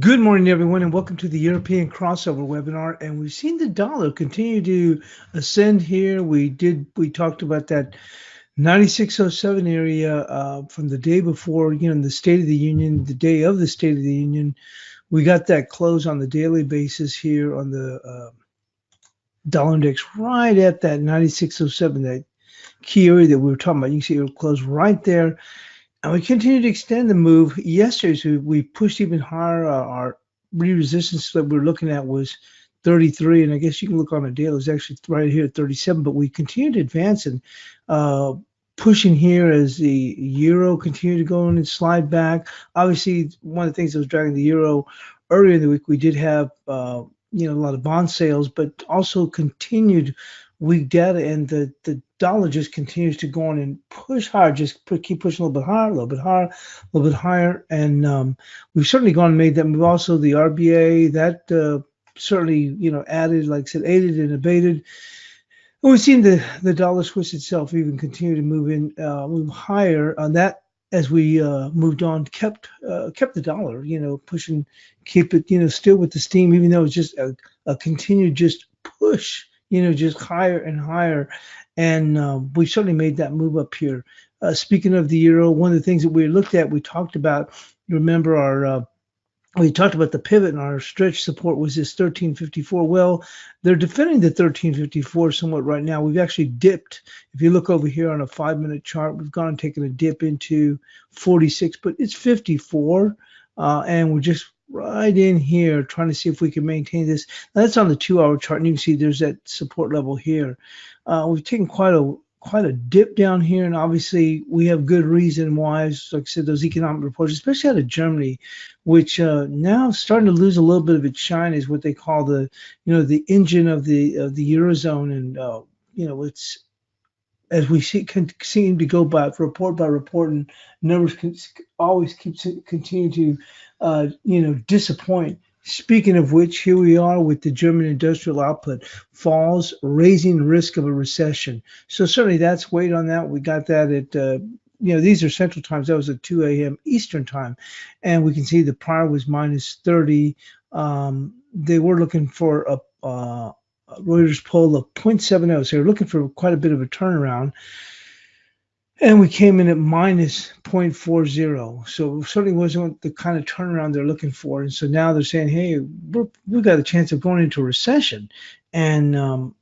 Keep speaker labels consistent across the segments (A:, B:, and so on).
A: Good morning, everyone, and welcome to the European crossover webinar. And we've seen the dollar continue to ascend here. We talked about that 96.07 area from the day before, in the State of the Union, the day of the State of the Union. We got that close on the daily basis here on the dollar index right at that 96.07, that key area that we were talking about. You can see it closed right there. And we continue to extend the move. Yesterday, so we pushed even higher. Our resistance that we're looking at was 33, and I guess you can look on a daily. It's actually right here at 37. But we continue to advance and pushing here as the euro continued to go in and slide back. Obviously, one of the things that was dragging the euro earlier in the week, we did have a lot of bond sales, but also continued weak data, and the dollar just continues to go on and push higher, keep pushing a little bit higher, a little bit higher, a little bit higher. And we've certainly gone and made that move. Also, the RBA, that certainly, added, like I said, aided and abated. And we've seen the dollar Swiss itself even continue to move higher on that as we moved on, kept the dollar, pushing, keep it, still with the steam, even though it's just a continued just push, just higher and higher. And we certainly made that move up here. Speaking of the euro, one of the things that we looked at, we talked about, remember we talked about the pivot, and our stretch support was this 1354. Well, they're defending the 1354 somewhat right now. We've actually dipped. If you look over here on a 5-minute chart, we've gone and taken a dip into 46, but it's 54. And we're just right in here trying to see if we can maintain this. Now, that's on the 2-hour chart, and you can see there's that support level here. We've taken quite a dip down here, and obviously we have good reason why. Like I said, those economic reports, especially out of Germany, which now starting to lose a little bit of its shine, is what they call the engine of the eurozone. And it's, as we seem to go by report, and numbers always continue to disappoint. Speaking of which, here we are with the German industrial output falls, raising risk of a recession. So certainly that's weight on that. We got that at these are Central Times. That was at 2 a.m. Eastern Time, and we can see the prior was minus 30. They were looking for a Reuters poll of 0.70, so they're looking for quite a bit of a turnaround. And we came in at minus 0.40. So it certainly wasn't the kind of turnaround they're looking for. And so now they're saying, hey, we've got a chance of going into a recession. And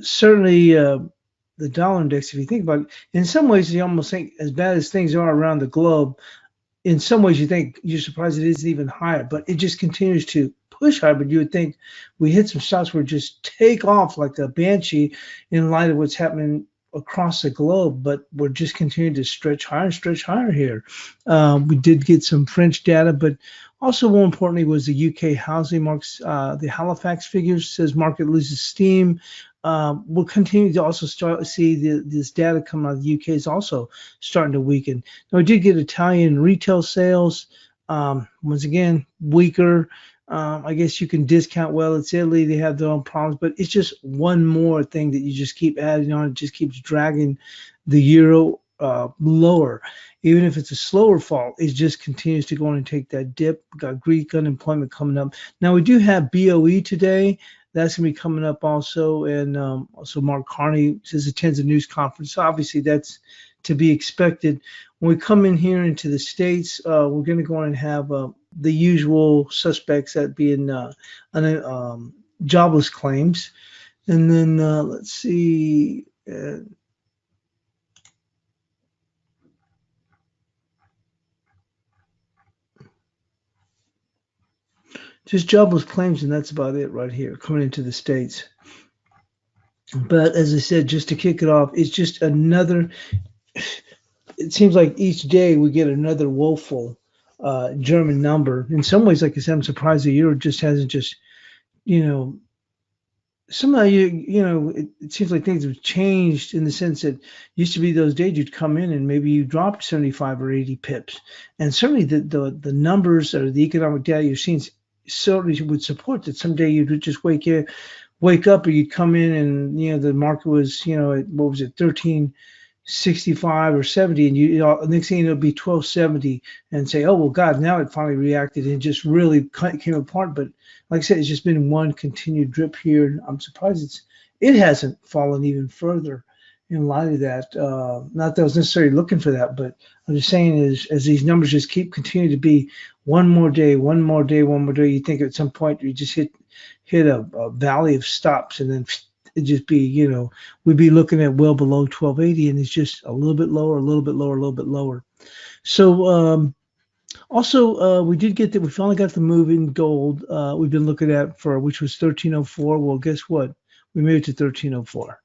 A: certainly the dollar index, if you think about it, in some ways you almost think, as bad as things are around the globe, in some ways you think you're surprised it isn't even higher, but it just continues to push higher. But you would think we hit some shots where it just take off like a banshee in light of what's happening across the globe, but we're just continuing to stretch higher here. We did get some French data, but also more importantly was the UK housing marks. The Halifax figures says market loses steam. We'll continue to also start to see this data coming out of the UK is also starting to weaken. Now, we did get Italian retail sales. Once again, weaker. I guess you can discount, well, it's Italy, they have their own problems, but it's just one more thing that you just keep adding on. It just keeps dragging the euro lower. Even if it's a slower fall, it just continues to go on and take that dip. We've got Greek unemployment coming up. Now, we do have BOE today. That's going to be coming up also. And also Mark Carney says attends a news conference. So obviously, that's to be expected. When we come in here into the States, we're going to go on and have the usual suspects, that being jobless claims. And then let's see. Just jobless claims, and that's about it right here coming into the States. But as I said, just to kick it off, it's just another. It seems like each day we get another woeful German number. In some ways, like I said, I'm surprised the euro just hasn't somehow it seems like things have changed in the sense that used to be those days you'd come in and maybe you dropped 75 or 80 pips. And certainly the numbers or the economic data you're seeing certainly would support that someday you would just wake up, or you'd come in and the market was what was it, 13 65 or 70, and next thing it'll be 1270, and say, oh well, God, now it finally reacted and just really came apart. But like I said, it's just been one continued drip here, and I'm surprised it hasn't fallen even further in light of that. Not that I was necessarily looking for that, but I'm just saying is as these numbers just keep continuing to be one more day, one more day, one more day, you think at some point you just hit a valley of stops, and then it just be, we'd be looking at well below 1280, and it's just a little bit lower, a little bit lower, a little bit lower. So also we did get that. We finally got the move in gold we've been looking at for, which was 1304. Well, guess what? We made it to 1304.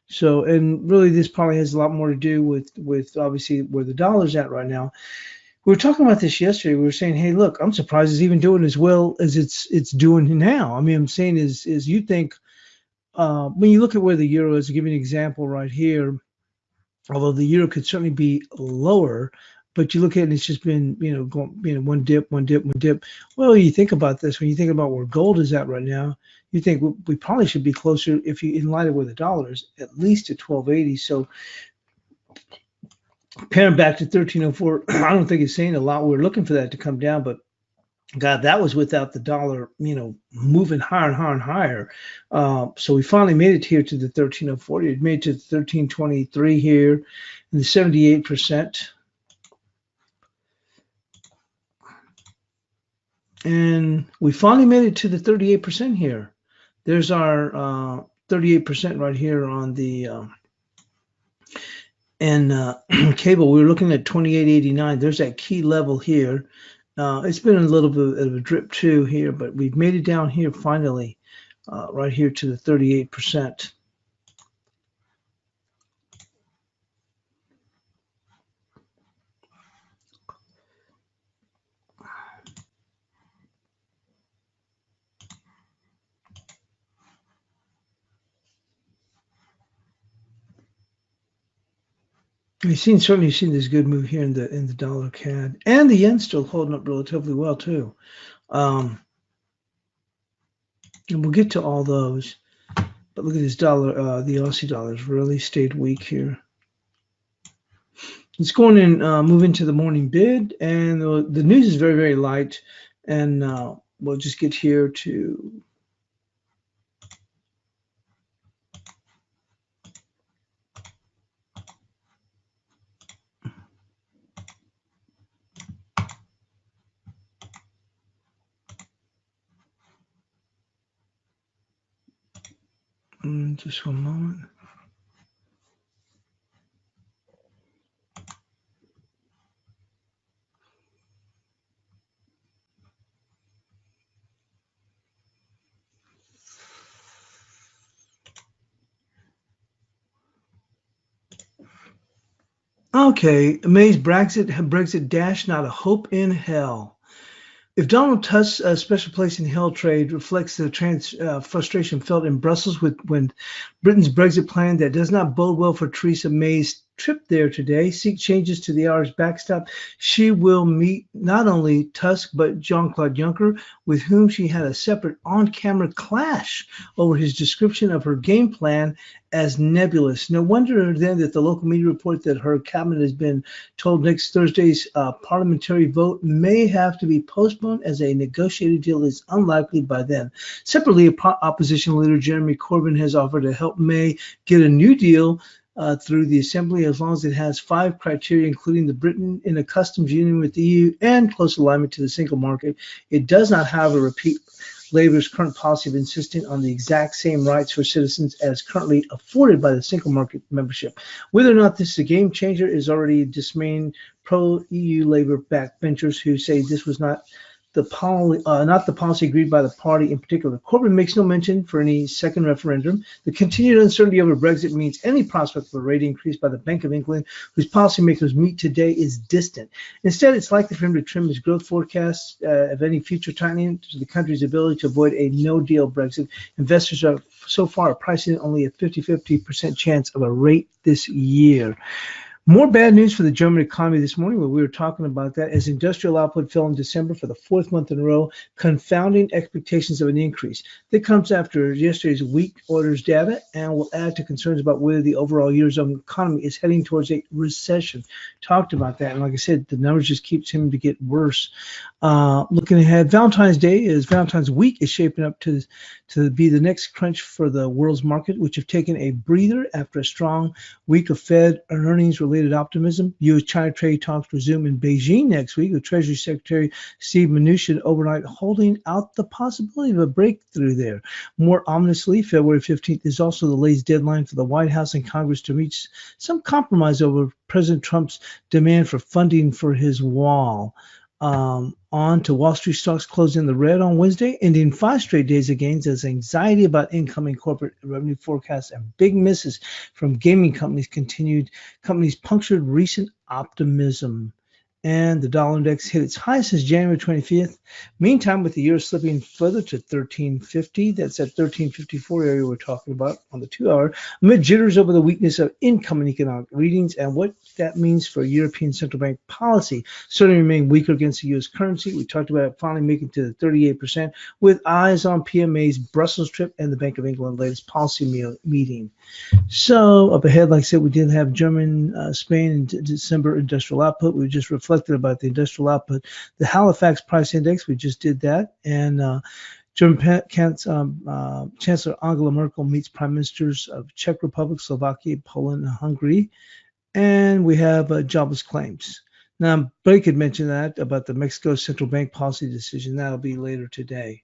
A: So, and really this probably has a lot more to do with obviously where the dollar's at right now. We were talking about this yesterday. We were saying, hey, look, I'm surprised it's even doing as well as it's doing now. I mean, I'm saying is you think when you look at where the euro is, to give you an example right here, although the euro could certainly be lower, but you look at it, it's just been, going, one dip, one dip, one dip. Well, you think about this, when you think about where gold is at right now, you think we probably should be closer, if you, in light of where the dollar is, at least to 1280. So comparing back to 1304, I don't think it's saying a lot. We're looking for that to come down, but God, that was without the dollar, moving higher and higher and higher. So we finally made it here to the 1304. It made it to the 1323 here, and the 78%. And we finally made it to the 38% here. There's our 38% right here on the cable. We were looking at 28.89. There's that key level here. It's been a little bit of a drip too here, but we've made it down here finally, right here to the 38%. We've certainly seen this good move here in the dollar CAD, and the yen still holding up relatively well too. And we'll get to all those, but look at this dollar. The Aussie dollar has really stayed weak here. Let's go on and move into the morning bid, and the news is very, very light, and we'll just get here to. Just one moment. Okay, May's Brexit dash, not a hope in hell. If Donald Tusk's special place in hell trade reflects the frustration felt in Brussels when Britain's Brexit plan that does not bode well for Theresa May's trip there today, seek changes to the Irish backstop, she will meet not only Tusk but Jean-Claude Juncker, with whom she had a separate on-camera clash over his description of her game plan as nebulous. No wonder then that the local media report that her cabinet has been told next Thursday's parliamentary vote may have to be postponed as a negotiated deal is unlikely by then. Separately, opposition leader Jeremy Corbyn has offered to help May get a new deal through the Assembly as long as it has 5 criteria, including the Britain in a customs union with the EU and close alignment to the single market. It does not, however, repeat Labour's current policy of insisting on the exact same rights for citizens as currently afforded by the single market membership. Whether or not this is a game changer is already dismaying pro-EU Labour backbenchers who say this was not the policy agreed by the party in particular. Corbyn makes no mention for any second referendum. The continued uncertainty over Brexit means any prospect of a rate increase by the Bank of England, whose policymakers meet today, is distant. Instead, it's likely for him to trim his growth forecasts of any future tightening to the country's ability to avoid a no-deal Brexit. Investors are so far pricing only a 50-50% chance of a rate this year. More bad news for the German economy this morning, where we were talking about that, as industrial output fell in December for the fourth month in a row, confounding expectations of an increase. That comes after yesterday's weak orders data and will add to concerns about whether the overall Eurozone economy is heading towards a recession. Talked about that, and like I said, the numbers just keep seeming to get worse. Looking ahead, Valentine's week is shaping up to be the next crunch for the world's market, which have taken a breather after a strong week of Fed earnings related optimism. U.S.-China trade talks resume in Beijing next week, with Treasury Secretary Steve Mnuchin overnight holding out the possibility of a breakthrough there. More ominously, February 15th is also the latest deadline for the White House and Congress to reach some compromise over President Trump's demand for funding for his wall. On to Wall Street stocks closing in the red on Wednesday, ending 5 straight days of gains as anxiety about incoming corporate revenue forecasts and big misses from gaming companies punctured recent optimism. And the dollar index hit its high since January 25th. Meantime, with the euro slipping further to 1350, that's that 1354 area we're talking about on the 2-hour, amid jitters over the weakness of incoming economic readings and what that means for European central bank policy. Certainly remain weaker against the U.S. currency. We talked about it finally making to the 38%, with eyes on PMA's Brussels trip and the Bank of England latest policy meeting. So up ahead, like I said, we did have German, Spain, and December industrial output. We just reflected about the industrial output. The Halifax price index, we just did that. And German Chancellor Angela Merkel meets prime ministers of Czech Republic, Slovakia, Poland, and Hungary. And we have jobless claims. Now, Blake had mentioned that about the Mexico central bank policy decision. That'll be later today.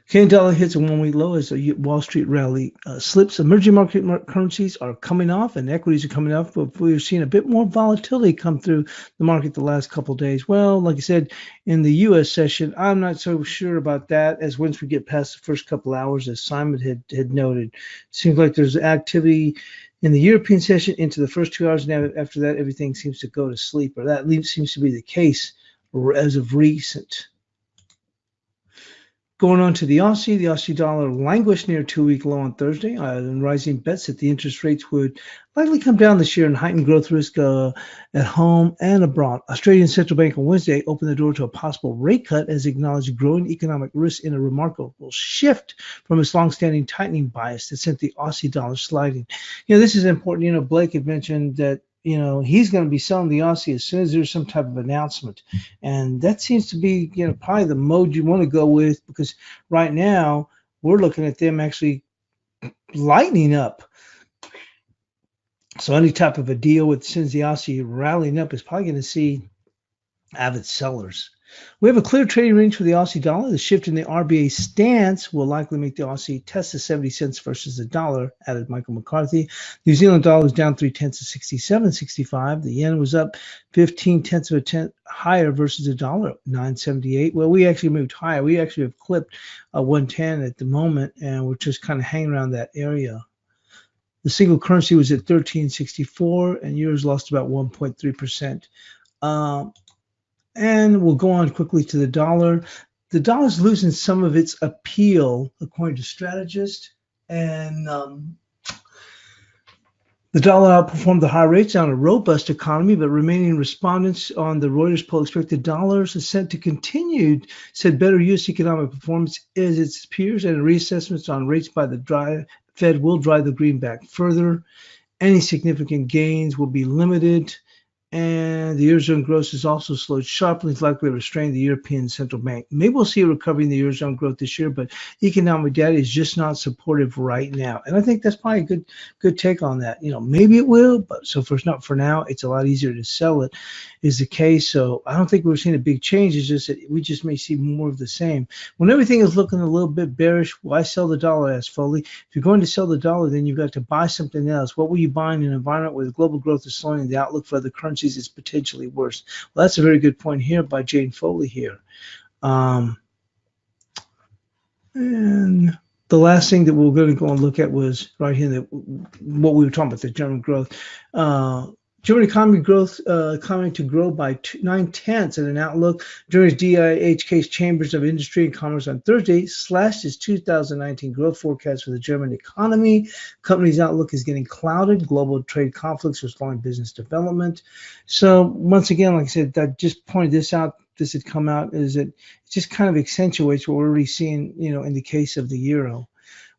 A: Canadian dollar hits a 1-week low as the Wall Street rally slips. Emerging market currencies are coming off and equities are coming off, but we're seeing a bit more volatility come through the market the last couple of days. Well, like I said, in the U.S. session, I'm not so sure about that, as once we get past the first couple hours, as Simon had noted. It seems like there's activity in the European session into the first 2 hours, and after that, everything seems to go to sleep, or that seems to be the case as of recent. Going on to the Aussie dollar languished near a 2-week low on Thursday, and rising bets that the interest rates would likely come down this year and heighten growth risk at home and abroad. Australian Central Bank on Wednesday opened the door to a possible rate cut as it acknowledged growing economic risk in a remarkable shift from its long-standing tightening bias that sent the Aussie dollar sliding. This is important. Blake had mentioned that he's going to be selling the Aussie as soon as there's some type of announcement. And that seems to be, probably the mode you want to go with, because right now we're looking at them actually lightening up. So any type of a deal with since the Aussie rallying up is probably going to see avid sellers. We have a clear trading range for the Aussie dollar. The shift in the RBA stance will likely make the Aussie test the 70 cents versus the dollar, added Michael McCarthy. New Zealand dollar was down 0.3 to 67.65. The yen was up 0.15 higher versus the dollar, 9.78. Well, we actually moved higher. We actually have clipped 110 at the moment, and we're just kind of hanging around that area. The single currency was at 13.64, and euros lost about 1.3%. And we'll go on quickly to the dollar. The dollar's losing some of its appeal, according to strategists. And the dollar outperformed the high rates on a robust economy, but remaining respondents on the Reuters poll expect the dollar's ascent to continue, said better U.S. economic performance as its peers, and reassessments on rates by the Fed will drive the greenback further. Any significant gains will be limited. And the Eurozone growth has also slowed sharply, likely to restrain the European Central Bank. Maybe we'll see a recovery in the Eurozone growth this year, but economic data is just not supportive right now. And I think that's probably a good take on that. Maybe it will, but so for now, it's a lot easier to sell it, is the case. So I don't think we're seeing a big change. It's just that we just may see more of the same. When everything is looking a little bit bearish, why sell the dollar, asked Foley? If you're going to sell the dollar, then you've got to buy something else. What will you buy in an environment where the global growth is slowing and the outlook for other currencies is potentially worse? Well, that's a very good point here by Jane Foley here. And the last thing that we're going to go and look at was right here, what we were talking about, the German growth. German economy growth, economy to grow by 9/10 in an outlook. Germany's DIHK's Chambers of Industry and Commerce on Thursday slashed its 2019 growth forecast for the German economy. Company's outlook is getting clouded. Global trade conflicts are slowing business development. So once again, like I said, I just pointed this out. This had come out is that it just kind of accentuates what we're already seeing, in the case of the euro.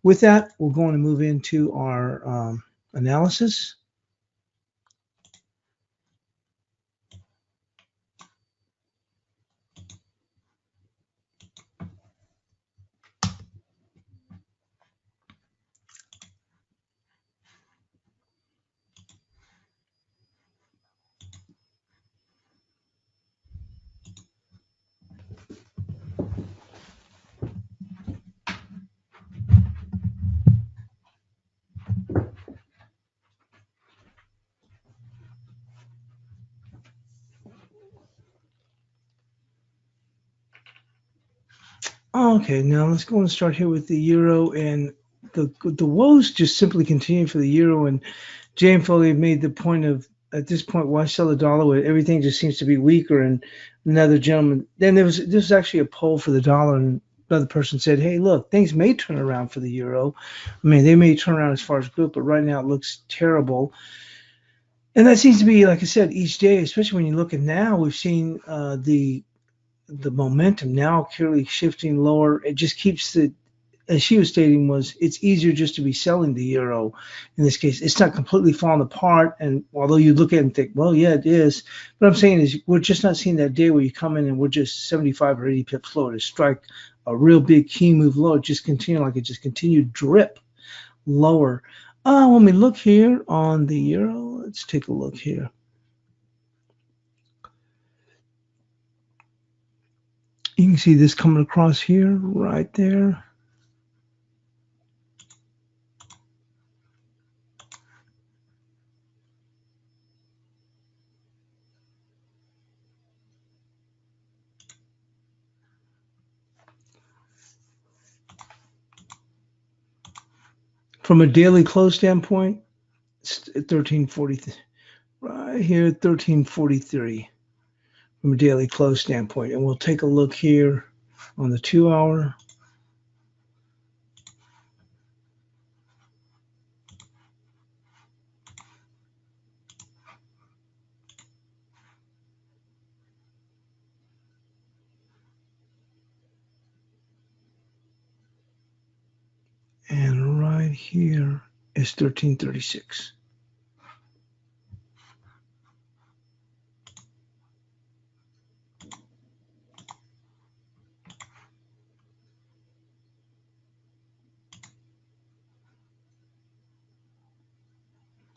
A: With that, we're going to move into our analysis. Okay, now let's go and start here with the euro, and the woes just simply continue for the euro. And Jane Foley made the point of, at this point, why sell the dollar when everything just seems to be weaker? And another gentleman, then this was actually a poll for the dollar, and another person said, hey, look, things may turn around for the euro. I mean, they may turn around as far as growth, but right now it looks terrible. And that seems to be, like I said, each day, especially when you look at now, we've seen the momentum now clearly shifting lower. It just keeps as she was stating, it's easier just to be selling the euro in this case. It's not completely falling apart. And although you look at it and think, well, yeah, it is. What I'm saying is we're just not seeing that day where you come in and we're just 75 or 80 pips lower to strike a real big key move low. It just continue like it just continued drip lower. When we look here on the euro, let's take a look here. You can see this coming across here, right there. From a daily close standpoint, it's 1340, right here, 1343 from a daily close standpoint. And we'll take a look here on the 2-hour. And right here is 1336.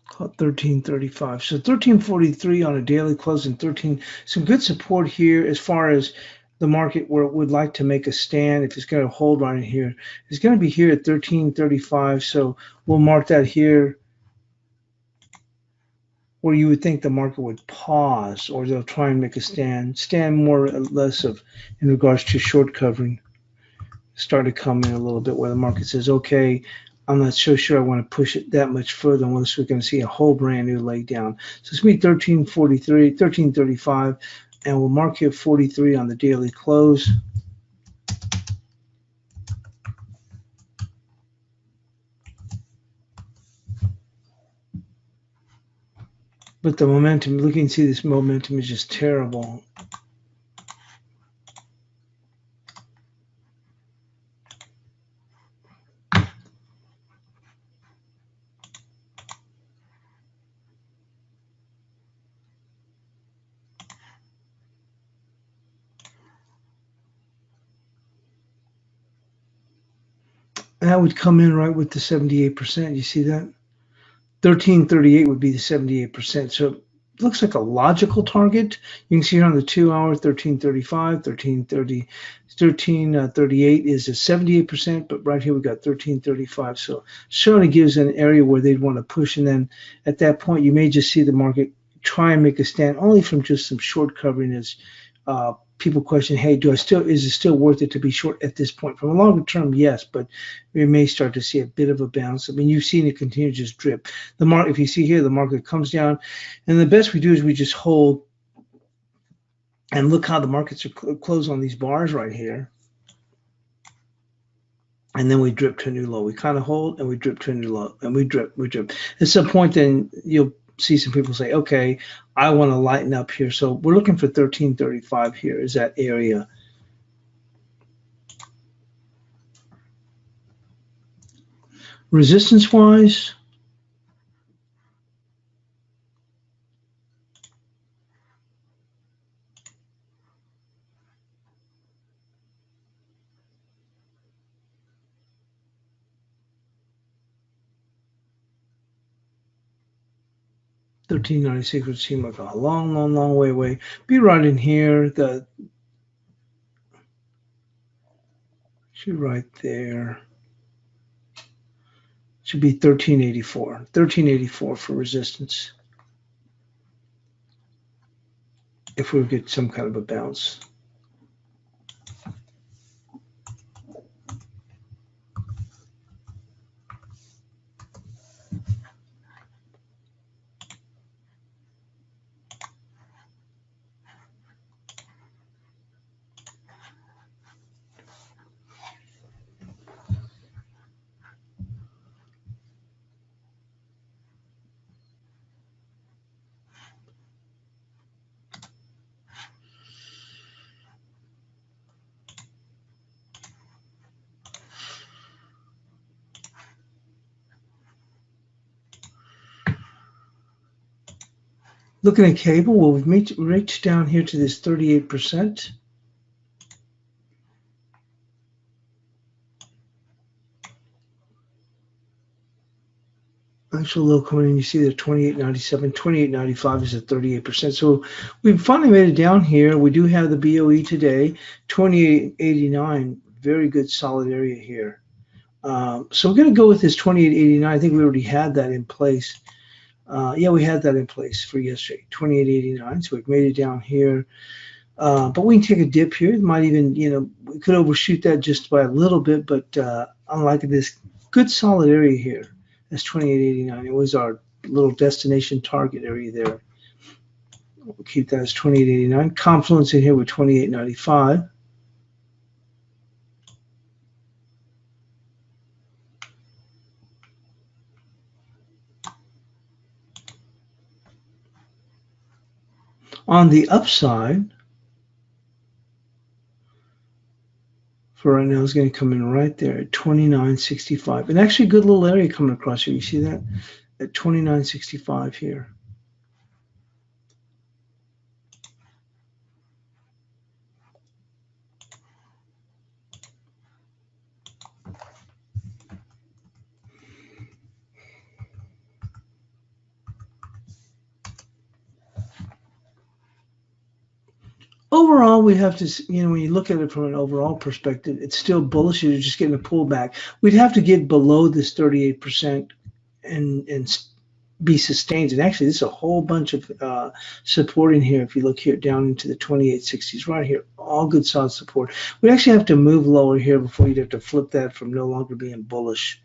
A: Called 1335. So 1343 on a daily close and some good support here as far as the market where it would like to make a stand. If it's going to hold right in here, it's going to be here at 1335. So we'll mark that here where you would think the market would pause, or they'll try and make a stand more or less of in regards to short covering. Start to come in a little bit where the market says, okay, I'm not so sure I want to push it that much further unless we're going to see a whole brand new leg down. So it's going to be 1343, 1335, and we'll mark here 43 on the daily close. But the momentum, look, you can see this momentum is just terrible. And that would come in right with the 78%. You see that? 1338 would be the 78%. So it looks like a logical target. You can see here on the 2-hour, 1335, 1330, 1338 is a 78%, but right here we got 1335. So certainly gives an area where they'd want to push. And then at that point, you may just see the market try and make a stand only from just some short covering as people question, hey, is it still worth it to be short at this point? From a longer term, yes, but we may start to see a bit of a bounce. I mean, you've seen it continue to just drip. The market, if you see here, the market comes down, and the best we do is we just hold and look how the markets are closed on these bars right here. And then we drip to a new low. We kind of hold and we drip to a new low, and we drip. At some point, then you'll see some people say, okay, I want to lighten up here. So we're looking for 1335 here is that area. Resistance wise, $13.96 would seem like a long way away. Be right in here. Should right there. Should be 1384. 1384 for resistance. If we get some kind of a bounce. Looking at cable, well, we've reached down here to this 38%. Actual low coming in, you see the 28.97, 28.95 is at 38%. So we've finally made it down here. We do have the BOE today, 28.89, very good solid area here. So we're going to go with this 28.89. I think we already had that in place. Yeah, we had that in place for yesterday, 28.89. So we've made it down here. But we can take a dip here. It might even, we could overshoot that just by a little bit, but I'm liking this good solid area here. That's 28.89. It was our little destination target area there. We'll keep that as 28.89. Confluence in here with 28.95. On the upside, for right now, is going to come in right there at 29.65. And actually a good little area coming across here. You see that? At 29.65 here. Overall, we have to, when you look at it from an overall perspective, it's still bullish. You're just getting a pullback. We'd have to get below this 38% and be sustained. And actually, there's a whole bunch of support in here. If you look here down into the 28.60s right here, all good solid support. We'd actually have to move lower here before you'd have to flip that from no longer being bullish.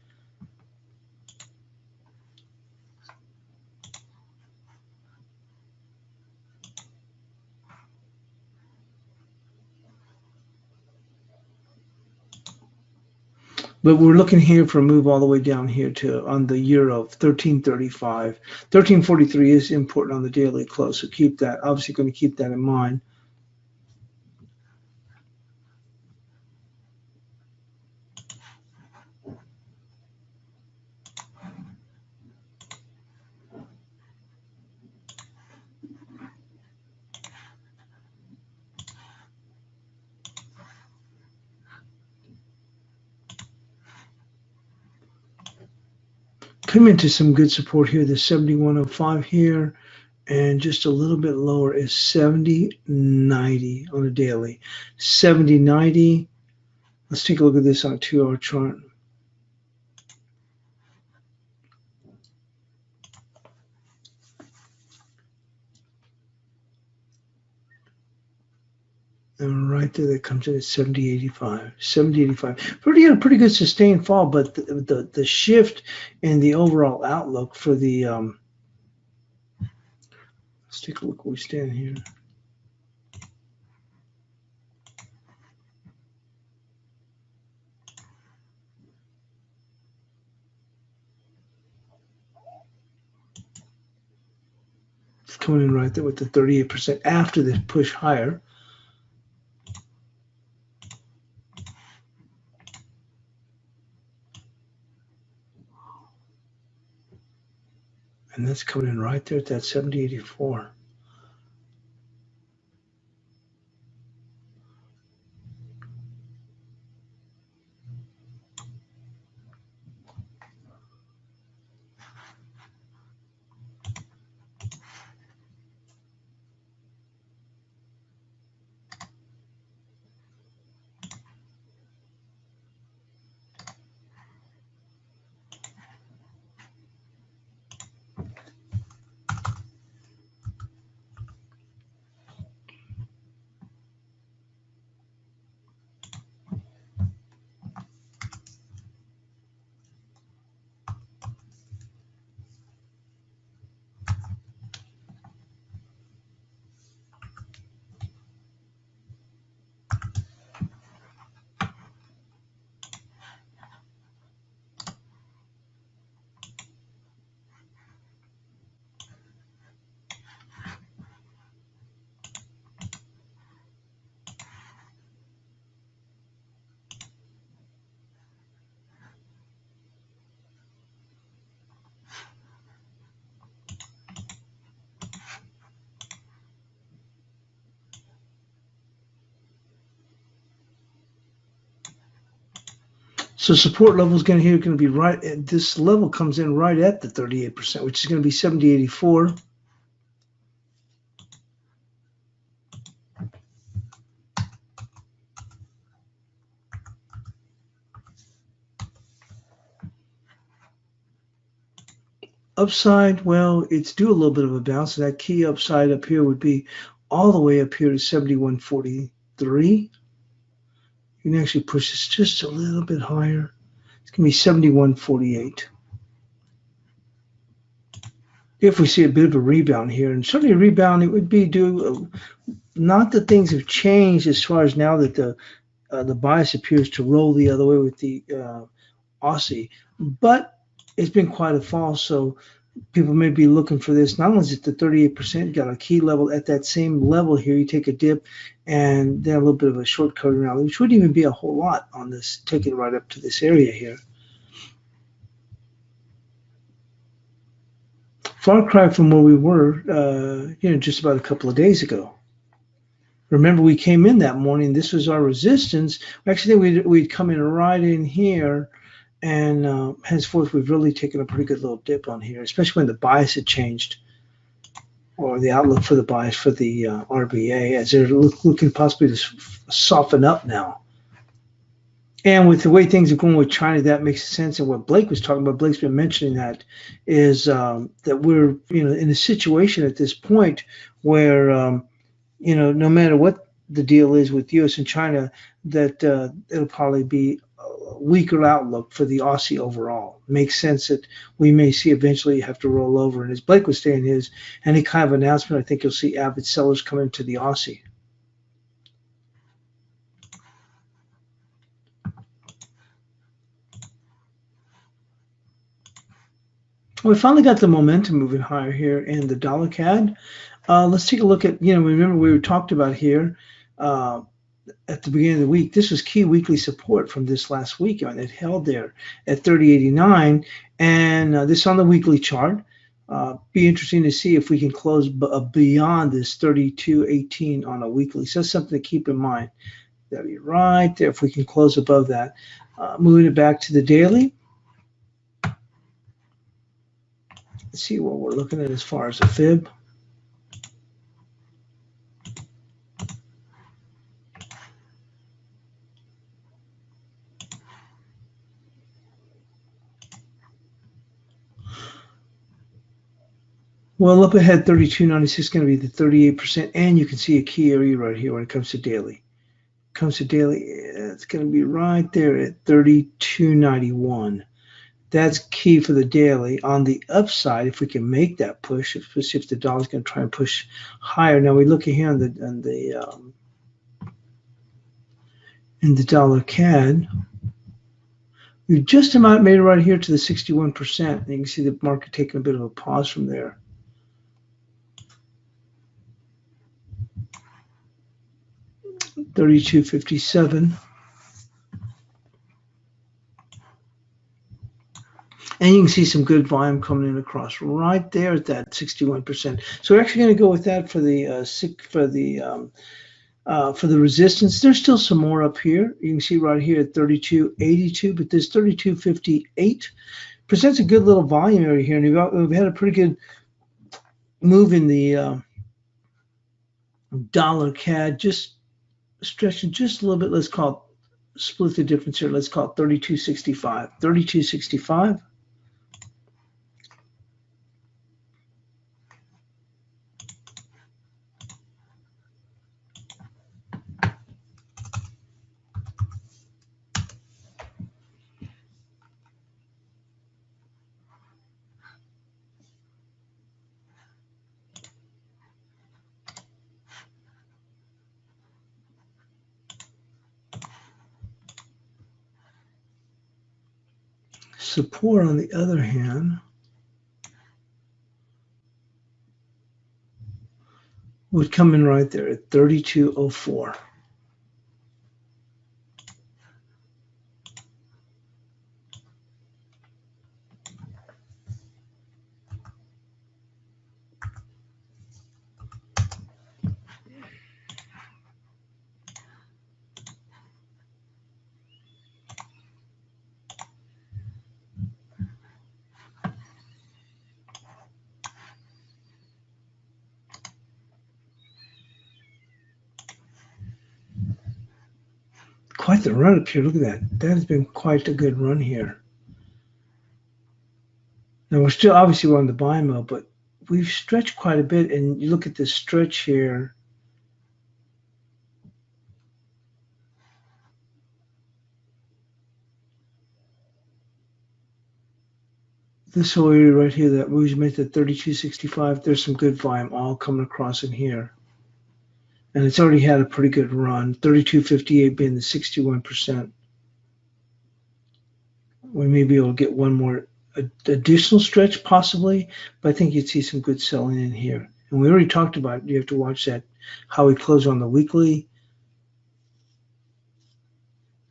A: But we're looking here for a move all the way down here to on the euro 1335. 1343 is important on the daily close, so keep that. Obviously going to keep that in mind. Come into some good support here. There's 71.05 here, and just a little bit lower is 70.90 on a daily. 70.90. Let's take a look at this on a 2-hour chart. And right there, that comes in at 70.85. 70.85. Pretty good sustained fall, but the shift in the overall outlook for the let's take a look where we stand here. It's coming in right there with the 38% after this push higher. And that's coming in right there at that 70.84. So support level is going to be right at this level, comes in right at the 38%, which is going to be 70.84. Upside, well, it's due a little bit of a bounce. So that key upside up here would be all the way up here to 71.43. You can actually push this just a little bit higher. It's going to be 71.48. If we see a bit of a rebound here, and certainly a rebound, it would be due, not that things have changed as far as now that the bias appears to roll the other way with the Aussie, but it's been quite a fall, so people may be looking for this. Not only is it the 38%, got a key level at that same level here. You take a dip and then a little bit of a short covering rally, which wouldn't even be a whole lot on this, take it right up to this area here. Far cry from where we were, just about a couple of days ago. Remember, we came in that morning. This was our resistance. Actually, we'd come in right in here, and henceforth, we've really taken a pretty good little dip on here, especially when the bias had changed, or the outlook for the bias for the RBA, as they're looking possibly to soften up now. And with the way things are going with China, that makes sense. And what Blake was talking about, Blake's been mentioning that, is that we're in a situation at this point where no matter what the deal is with U.S. and China, that it'll probably be a weaker outlook for the Aussie overall. Makes sense that we may see eventually have to roll over. And as Blake was saying, any kind of announcement, I think you'll see avid sellers come into the Aussie. We finally got the momentum moving higher here in the dollar CAD. Let's take a look at, remember we were talked about here at the beginning of the week. This was key weekly support from this last week. It held there at 30.89, and this on the weekly chart. Be interesting to see if we can close beyond this 32.18 on a weekly. So that's something to keep in mind. That'll be right there if we can close above that. Moving it back to the daily. Let's see what we're looking at as far as a fib. Well, up ahead, 32.96 is going to be the 38%, and you can see a key area right here when it comes to daily. comes to daily, it's going to be right there at 32.91. That's key for the daily. On the upside, if we can make that push, especially if the dollar's going to try and push higher. Now we look at here in the dollar CAD. We just about made it right here to the 61%. And you can see the market taking a bit of a pause from there. $32.57. And you can see some good volume coming in across right there at that 61%. So we're actually going to go with that for the resistance. There's still some more up here. You can see right here at 32.82, but this 32.58 presents a good little volume area here. And we've had a pretty good move in the dollar CAD, just stretching just a little bit. Let's call it, split the difference here. Let's call it 32.65. 32.65. Support, on the other hand, would come in right there at 32.04. Quite the run up here. Look at that. That has been quite a good run here. Now we're still obviously on the buy mode, but we've stretched quite a bit. And you look at this stretch here. This whole area right here that we made at 32.65. There's some good volume all coming across in here. And it's already had a pretty good run, 32.58 being the 61%. We may be able to get one more additional stretch possibly, but I think you'd see some good selling in here. And we already talked about, you have to watch that, how we close on the weekly.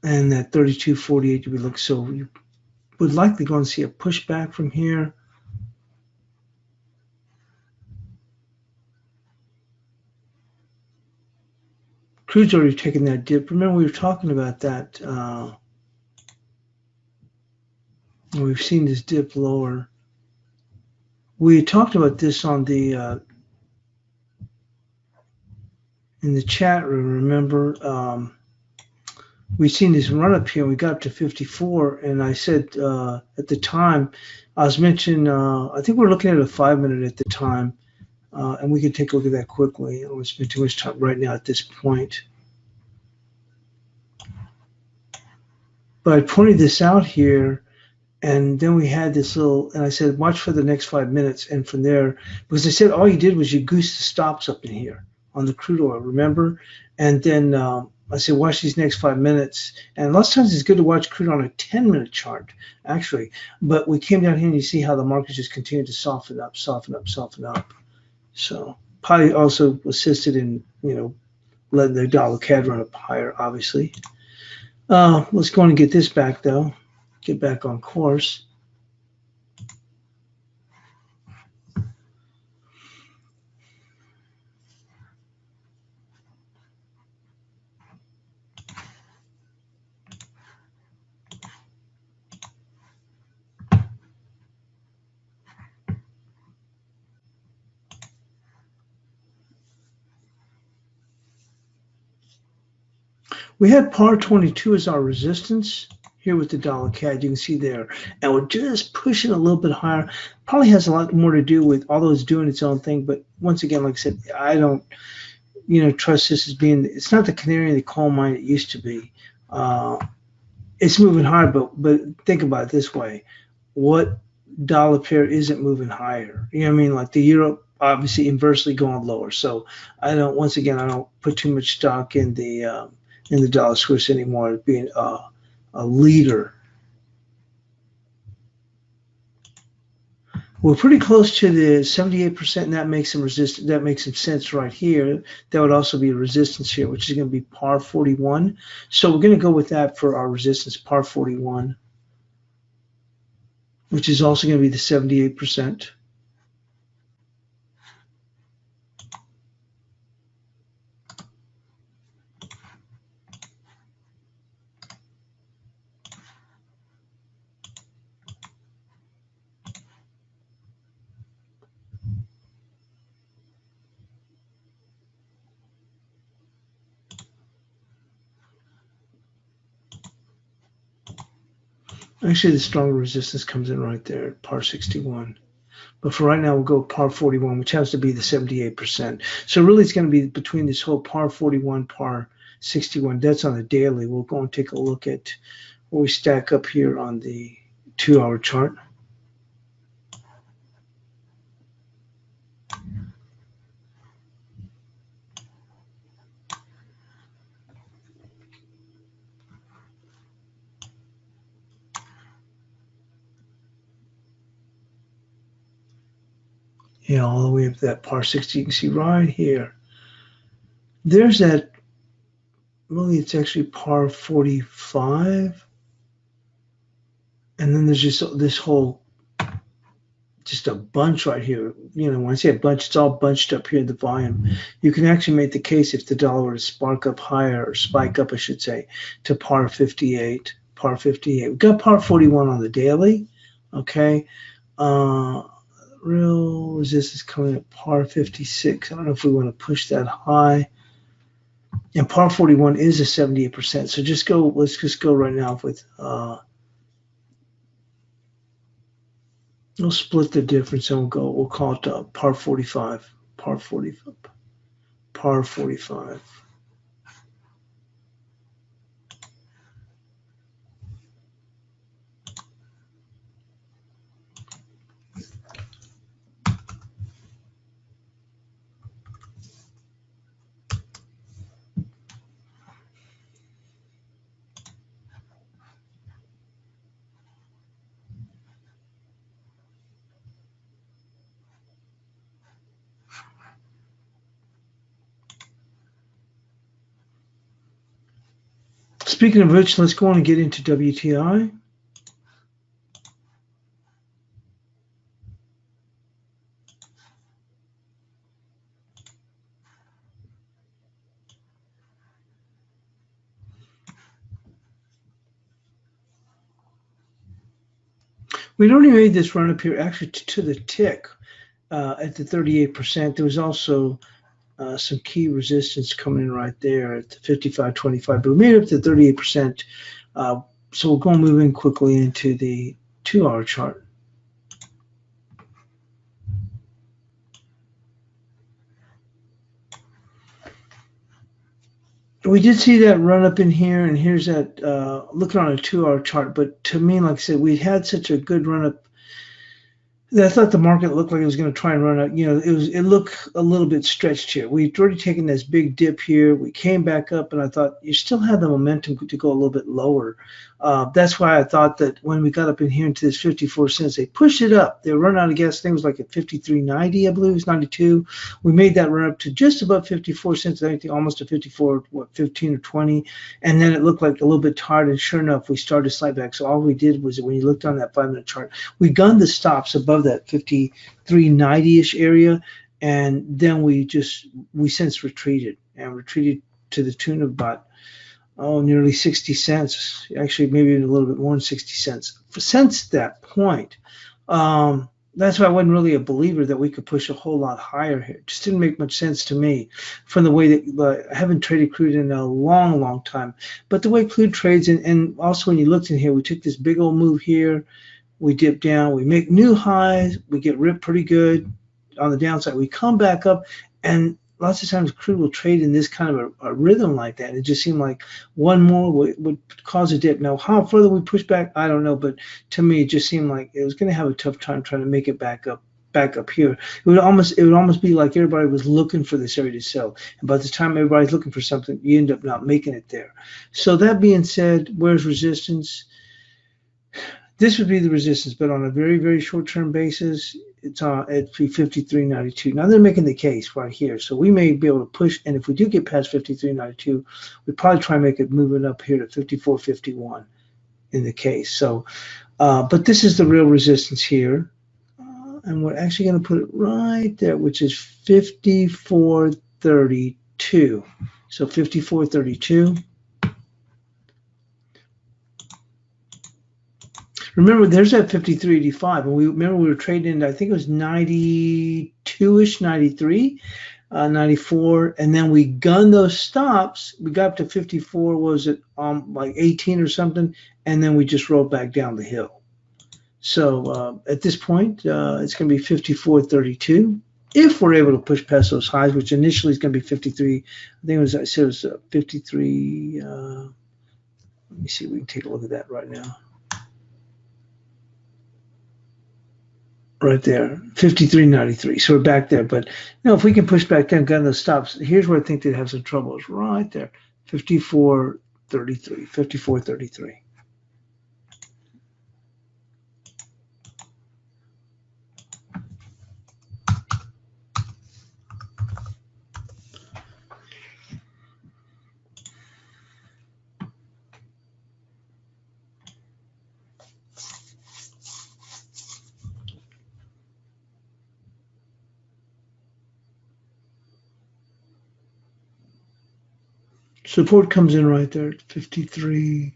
A: And that 32.48 we look, so you would likely go and see a pushback from here. Crude's already taken that dip. Remember, we were talking about that. We've seen this dip lower. We talked about this on the in the chat room. Remember, we seen this run up here. We got up to 54, and I said at the time, I was mentioning. I think we're looking at a 5-minute at the time. And we can take a look at that quickly. I don't want to spend too much time right now at this point. But I pointed this out here, and then we had this little, and I said, watch for the next 5 minutes. And from there, because I said all you did was you goosed the stops up in here on the crude oil, remember? And then I said, watch these next 5 minutes. And lots of times it's good to watch crude on a 10-minute chart, actually. But we came down here and you see how the market just continued to soften up, soften up, soften up. So probably also assisted in, letting the dollar CAD run up higher, obviously. Let's go on and get this back, though. Get back on course. We had par 22 as our resistance here with the dollar CAD. You can see there. And we're just pushing a little bit higher. Probably has a lot more to do with, although it's doing its own thing. But once again, like I said, trust this as being, it's not the canary in the coal mine it used to be. It's moving higher, but think about it this way. What dollar pair isn't moving higher? You know what I mean? Like the euro obviously inversely going lower. So I don't put too much stock in the dollar Swiss anymore as being a leader. We're pretty close to the 78%, and that makes some resistance. That makes some sense right here. That would also be a resistance here, which is going to be par 41. So we're going to go with that for our resistance, par 41, which is also going to be the 78%. Actually, the stronger resistance comes in right there, par 61. But for right now, we'll go par 41, which has to be the 78%. So really, it's going to be between this whole par 41, par 61. That's on the daily. We'll go and take a look at where we stack up here on the 2-hour chart. Yeah, all the way up to that par 60. You can see right here. There's that, really, it's actually par 45. And then there's just this whole, just a bunch right here. When I say a bunch, it's all bunched up here, the volume. You can actually make the case if the dollar were to spark up higher, or spike up, I should say, to par 58. Par 58. We've got par 41 on the daily. Okay. Real resistance coming at par 56. I don't know if we want to push that high. And par 41 is a 78%. So let's just go right now with, we'll split the difference and we'll call it par 45. Par 45. Par 45. Speaking of which, let's go on and get into WTI. We'd already made this run up here actually to the tick at the 38%. There was also some key resistance coming in right there at the 55.25, but we made it up to 38%. So we'll go and move in quickly into the 2-hour chart. We did see that run up in here, and here's that looking on a 2-hour chart. But to me, like I said, we had such a good run up that I thought the market looked like it was going to try and run up. It looked a little bit stretched here. We'd already taken this big dip here. We came back up, and I thought you still had the momentum to go a little bit lower. That's why I thought that when we got up in here into this 54 cents, they pushed it up. They were running out of gas. I think it was like at 53.90, I believe it was 92. We made that run up to just about 54 cents. I think almost to 54, 15 or 20. And then it looked like a little bit tired. And sure enough, we started to slide back. So all we did was, when you looked on that 5-minute chart, we gunned the stops above that 53.90-ish area, and then we since retreated to the tune of about nearly 60 cents, actually maybe a little bit more than 60 cents since that point. That's why I wasn't really a believer that we could push a whole lot higher here. It just didn't make much sense to me from the way that I haven't traded crude in a long time. But the way crude trades, and also when you looked in here, we took this big old move here. We dip down, we make new highs, we get ripped pretty good on the downside. We come back up, and lots of times crude will trade in this kind of a rhythm like that. It just seemed like one more would cause a dip. Now, how further we push back, I don't know, but to me, it just seemed like it was going to have a tough time trying to make it back up here. It would almost be like everybody was looking for this area to sell, and by the time everybody's looking for something, you end up not making it there. So that being said, where's resistance? This would be the resistance, but on a very, very short-term basis, it's at 53.92. Now they're making the case right here, so we may be able to push, and if we do get past 53.92, we probably try and make it moving up here to 54.51 in the case. So, but this is the real resistance here, and we're actually going to put it right there, which is 54.32. So 54.32. Remember, there's that 53.85, and we were trading. I think it was 92ish, 93, 94, and then we gunned those stops. We got up to 54. Was it like 18 or something? And then we just rolled back down the hill. So at this point, it's going to be 54.32 if we're able to push past those highs, which initially is going to be 53. I think I said it was 53. Let me see. We can take a look at that right now. Right there, 53.93. So we're back there. But if we can push back down, gun those stops, here's where I think they'd have some trouble. It's right there, 54.33, 54.33. Support comes in right there at 53.22.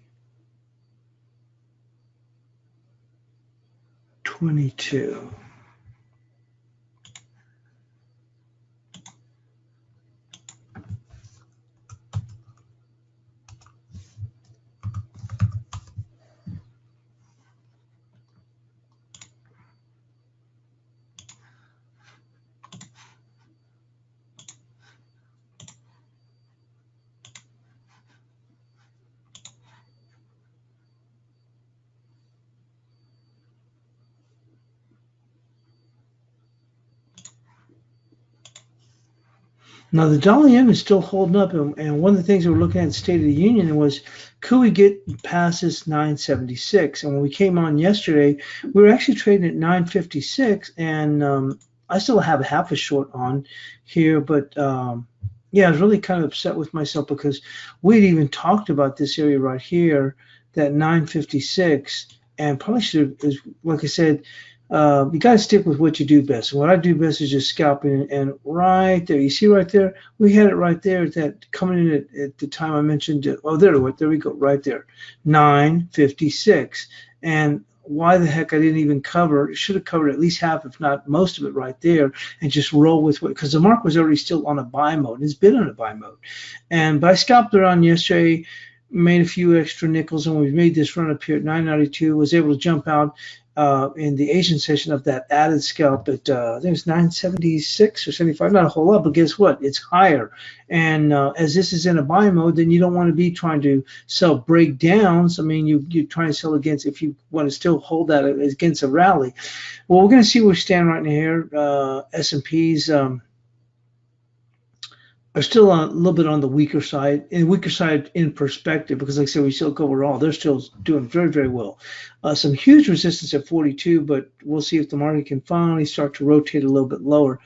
A: Now, the dollar yen is still holding up, and one of the things we were looking at in the State of the Union was, could we get past this 976? And when we came on yesterday, we were actually trading at 956, and I still have a half a short on here, but yeah, I was really kind of upset with myself because we'd even talked about this area right here, that 956, and probably should have, like I said, you got to stick with what you do best. And what I do best is just scalping. And right there, you see right there, we had it right there that coming in at the time I mentioned. Oh, there we go, right there, 956. And why the heck I didn't even cover? Should have covered at least half, if not most of it, right there, and just roll with what, because the market was already still on a buy mode. It's been on a buy mode, but I scalped around yesterday. Made a few extra nickels, and we've made this run up here at 992. Was able to jump out in the Asian session of that added scalp at I think it's 976 or 75. Not a whole lot, but guess what? It's higher. And as this is in a buy mode, then you don't want to be trying to sell breakdowns. I mean, you're trying to sell against, if you want to still hold that against a rally. Well, we're going to see where we stand right here. S&Ps. Are still a little bit on the weaker side in perspective, because like I said, we still go overall, they're still doing very, very well. Some huge resistance at 42, but we'll see if the market can finally start to rotate a little bit lower.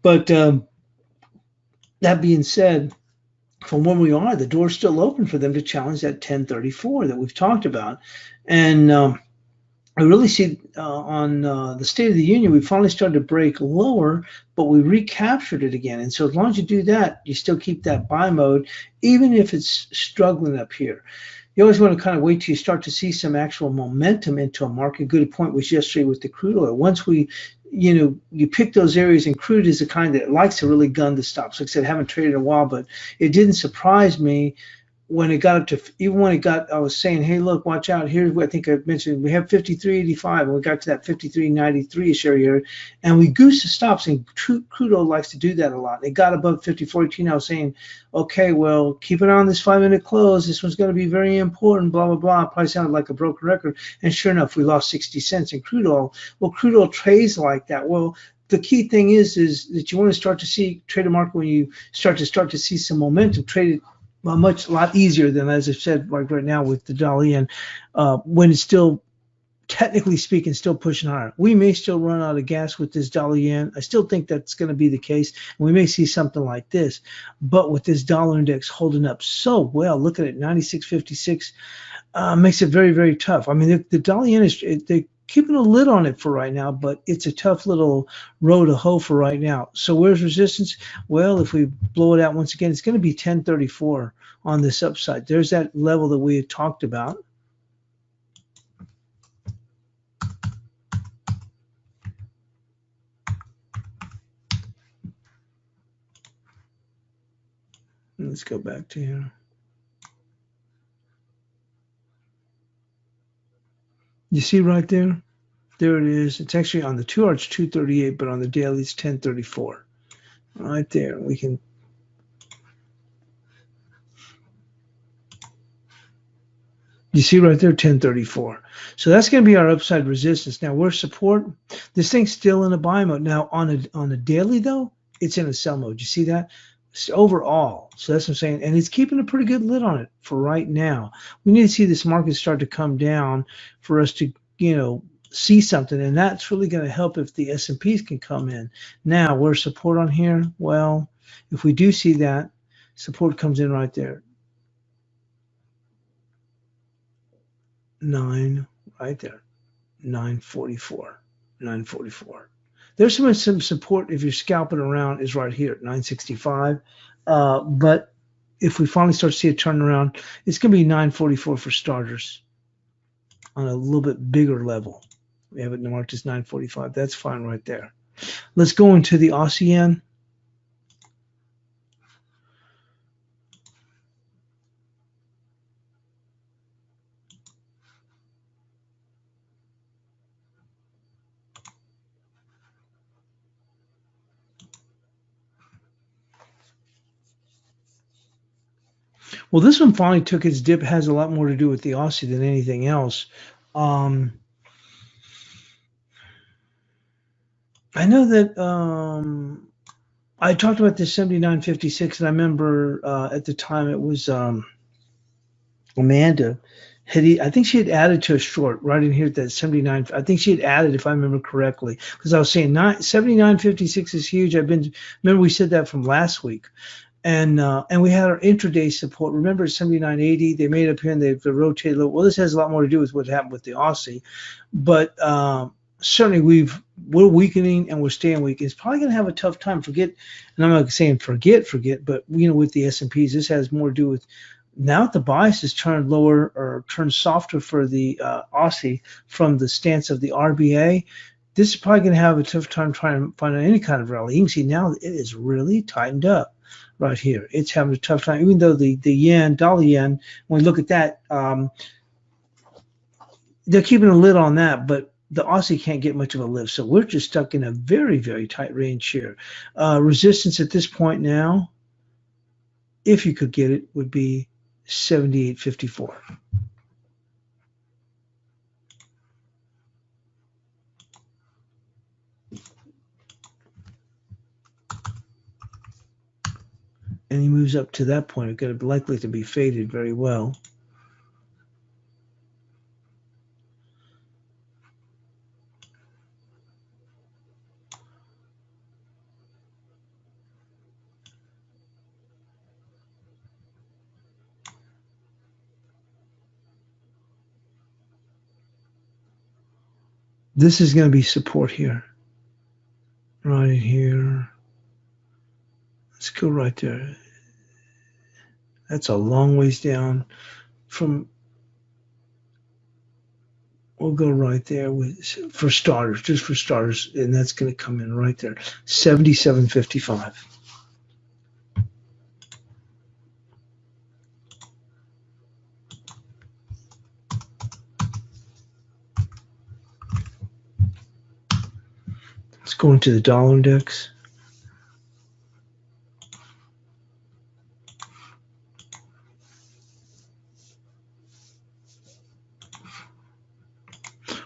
A: But that being said, from where we are, the door's still open for them to challenge that 1034 that we've talked about. And I really see on the State of the Union, we finally started to break lower, but we recaptured it again. And so as long as you do that, you still keep that buy mode, even if it's struggling up here. You always want to kind of wait till you start to see some actual momentum into a market. Good point was yesterday with the crude oil. Once we, you pick those areas, and crude is the kind that likes to really gun the stops. Like I said, I haven't traded in a while, but it didn't surprise me when it got up to, even when it got, I was saying, hey, look, watch out. Here's what I think I mentioned. We have 53.85, and we got to that 53.93-ish area, and we goosed the stops, and crude oil likes to do that a lot. It got above 54.18. I was saying, okay, well, keep it on this 5-minute close. This one's going to be very important, blah, blah, blah. Probably sounded like a broken record. And sure enough, we lost 60 cents in crude oil. Well, crude oil trades like that. Well, the key thing is that you want to start to see trade a market when you start to see some momentum. Trade it a lot easier than, as I said, like right now with the dollar yen, when it's still, technically speaking, still pushing higher. We may still run out of gas with this dollar yen. I still think that's going to be the case. We may see something like this, but with this dollar index holding up so well, look at it, 96.56, makes it very, very tough. I mean, the dollar yen is, they keeping a lid on it for right now, but it's a tough little row to hoe for right now. So where's resistance? Well, if we blow it out once again, it's going to be 1034 on this upside. There's that level that we had talked about. Let's go back to here. You see right there? There it is. It's actually on the 2 hour, it's 238, but on the daily, it's 1034. Right there. We can. You see right there, 1034. So that's going to be our upside resistance. Now, where's support? This thing's still in a buy mode. Now, on a daily, though, it's in a sell mode. You see that? It's overall. So that's what I'm saying. And it's keeping a pretty good lid on it for right now. We need to see this market start to come down for us to, see something. And that's really going to help if the S&Ps can come in. Now, where's support on here? Well, if we do see that, support comes in right there. 9 right there, 944, 944. There's some support if you're scalping around is right here at 965. But if we finally start to see a turnaround, it's going to be 944 for starters on a little bit bigger level. We have it marked as 945. That's fine right there. Let's go into the Aussie yen. Well, this one finally took its dip. It has a lot more to do with the Aussie than anything else. I know that I talked about this 79.56, and I remember at the time it was Amanda. I think she had added to a short right in here at that 79. I think she had added, if I remember correctly, because I was saying 79.56 is huge. Remember we said that from last week. And we had our intraday support. Remember 79.80, they made up here and they've rotated a little. Well, this has a lot more to do with what happened with the Aussie, but certainly we're weakening and we're staying weak. It's probably going to have a tough time. And I'm not saying forget, but with the S&Ps, this has more to do with now that the bias has turned lower or turned softer for the Aussie from the stance of the RBA. This is probably going to have a tough time trying to find any kind of rally. You can see now it is really tightened up. Right here, it's having a tough time. Even though the yen, dollar yen, when we look at that, they're keeping a lid on that, but the Aussie can't get much of a lift. So we're just stuck in a very, very tight range here. Resistance at this point now, if you could get it, would be 78.54. And he moves up to that point, it's going to be likely to be faded very well. This is going to be support here. Right here. Let's go right there. That's a long ways down from. We'll go right there for starters, just for starters, and that's going to come in right there, 77.55. Going to the dollar index.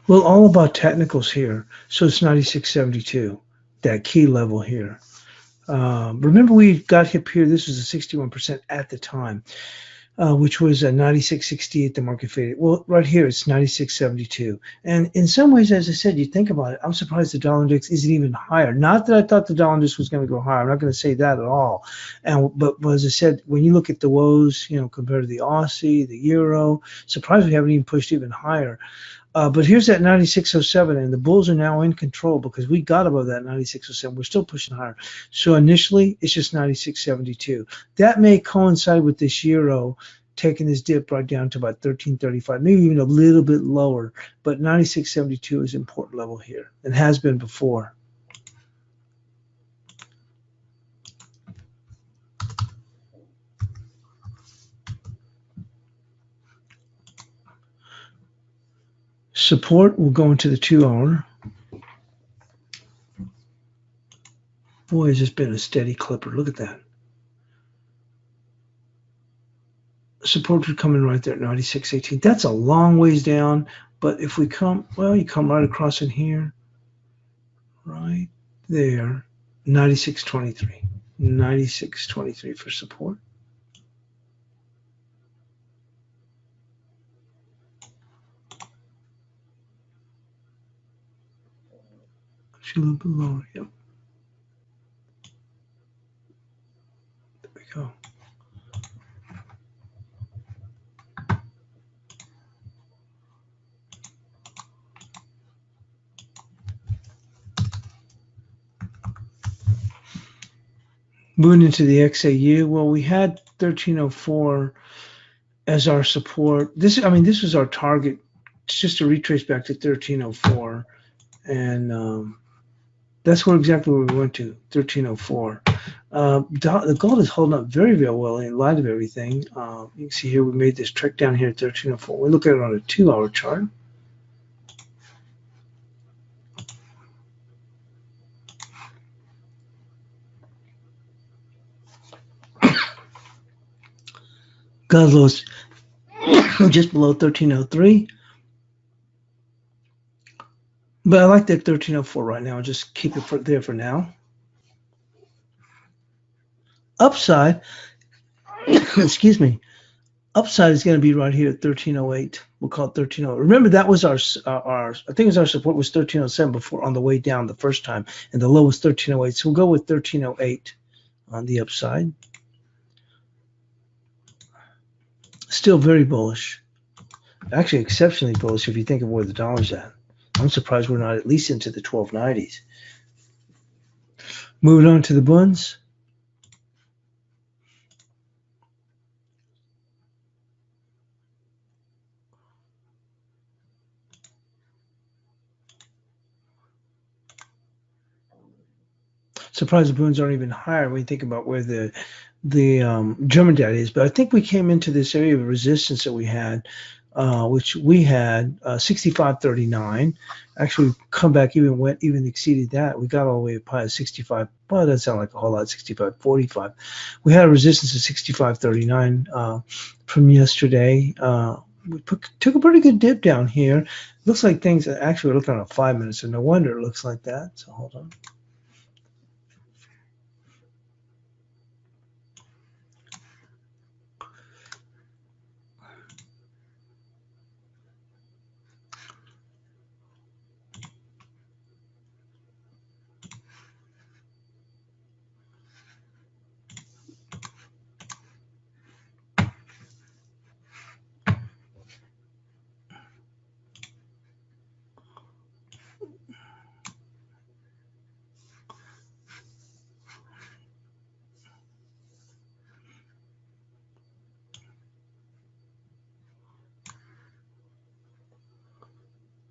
A: Well, all about technicals here. So it's 96.72, that key level here. Remember, we got hit here. This was a 61% at the time, which was a 96.68. The market faded. Well, right here it's 96.72. And in some ways, as I said, you think about it, I'm surprised the dollar index isn't even higher. Not that I thought the dollar index was going to go higher. I'm not going to say that at all. But as I said, when you look at the woes, compared to the Aussie, the euro, surprised we haven't even pushed even higher. But here's that 96.07, and the bulls are now in control because we got above that 96.07. We're still pushing higher. So initially, it's just 96.72. That may coincide with this euro taking this dip right down to about 13.35, maybe even a little bit lower. But 96.72 is an important level here and has been before. Support will go into the 2-hour. Boy, has this been a steady clipper. Look at that. Support would come in right there at 96.18. That's a long ways down, but if we come, well, you come right across in here, right there, 96.23. 96.23 for support. Actually, a little bit lower. Yep. There we go. Moving into the XAU, well, we had 1304 as our support. This was our target. It's just a retrace back to 1304, and that's exactly where we went to, 1304. The gold is holding up very, very well in light of everything. You can see here we made this trek down here at 1304. We look at it on a 2-hour chart. Gold was just below 1303. But I like that 1304 right now. Just keep it there for now. Upside, excuse me, upside is going to be right here at 1308. We'll call it 1308. Remember, that was our I think it was our support was 1307 before on the way down the first time, and the low was 1308. So we'll go with 1308 on the upside. Still very bullish. Actually, exceptionally bullish if you think of where the dollar's at. I'm surprised we're not at least into the 1290s. Moving on to the bunds. Surprised the bunds aren't even higher when you think about where the German data is. But I think we came into this area of resistance that we had, which we had 65.39. Actually, come back even exceeded that. We got all the way up high at 65. Well, that doesn't sound like a whole lot. 65.45. We had a resistance of 65.39 from yesterday. We took a pretty good dip down here. Looks like things actually look on a 5 minutes, so no wonder it looks like that. So hold on.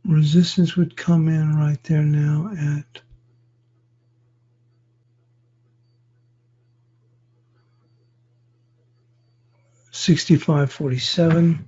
A: Resistance would come in right there now at 65.47.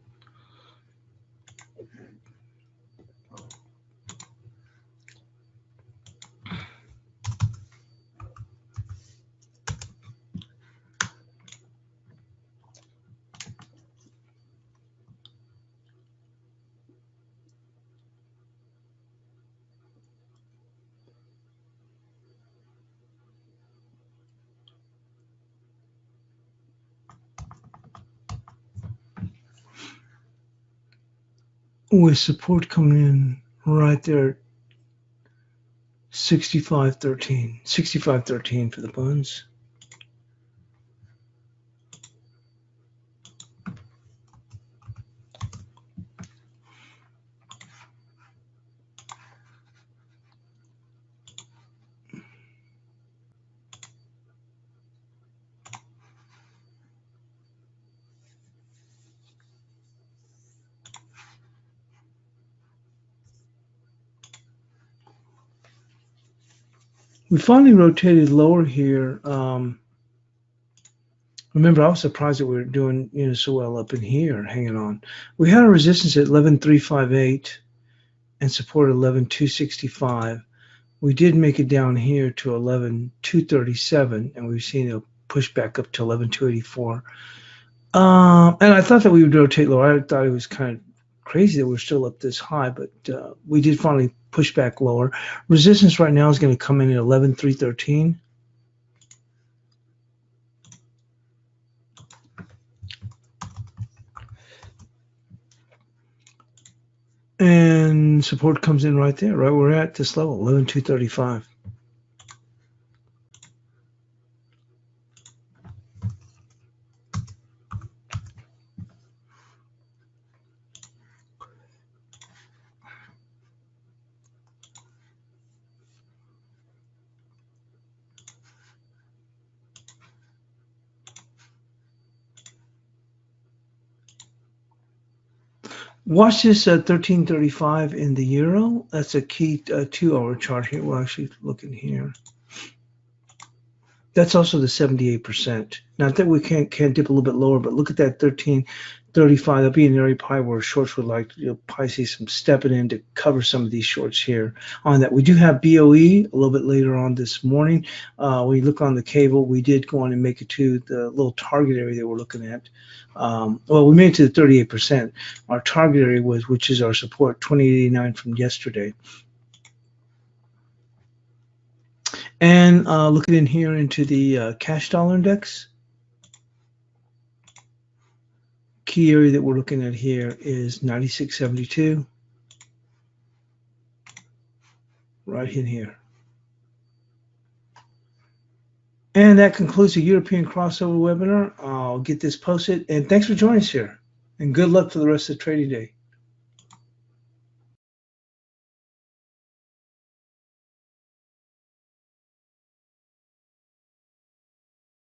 A: with support coming in right there at 65.13. 65.13 for the bonds. We finally rotated lower here. Remember, I was surprised that we were doing so well up in here, hanging on. We had a resistance at 11.358 and support 11.265. We did make it down here to 11.237, and we've seen a push back up to 11.284. And I thought that we would rotate lower. I thought it was kind of crazy that we're still up this high, but we did finally push back lower. Resistance right now is going to come in at 11.313. And support comes in right there, right where we're at this level, 11.235. Watch this 1335 in the euro. That's a key 2-hour chart here. We're actually looking here. That's also the 78%. Not that we can't dip a little bit lower, but look at that 1335. That'll be an area probably where shorts would like to probably see some stepping in to cover some of these shorts here on that. We do have BOE a little bit later on this morning. When you look on the cable, we did go on and make it to the little target area that we're looking at. Well, we made it to the 38%. Our target area was, which is our support, 2089 from yesterday. And looking in here into the cash dollar index, key area that we're looking at here is 96.72, right in here. And that concludes the European crossover webinar. I'll get this posted. And thanks for joining us here. And good luck for the rest of the trading day.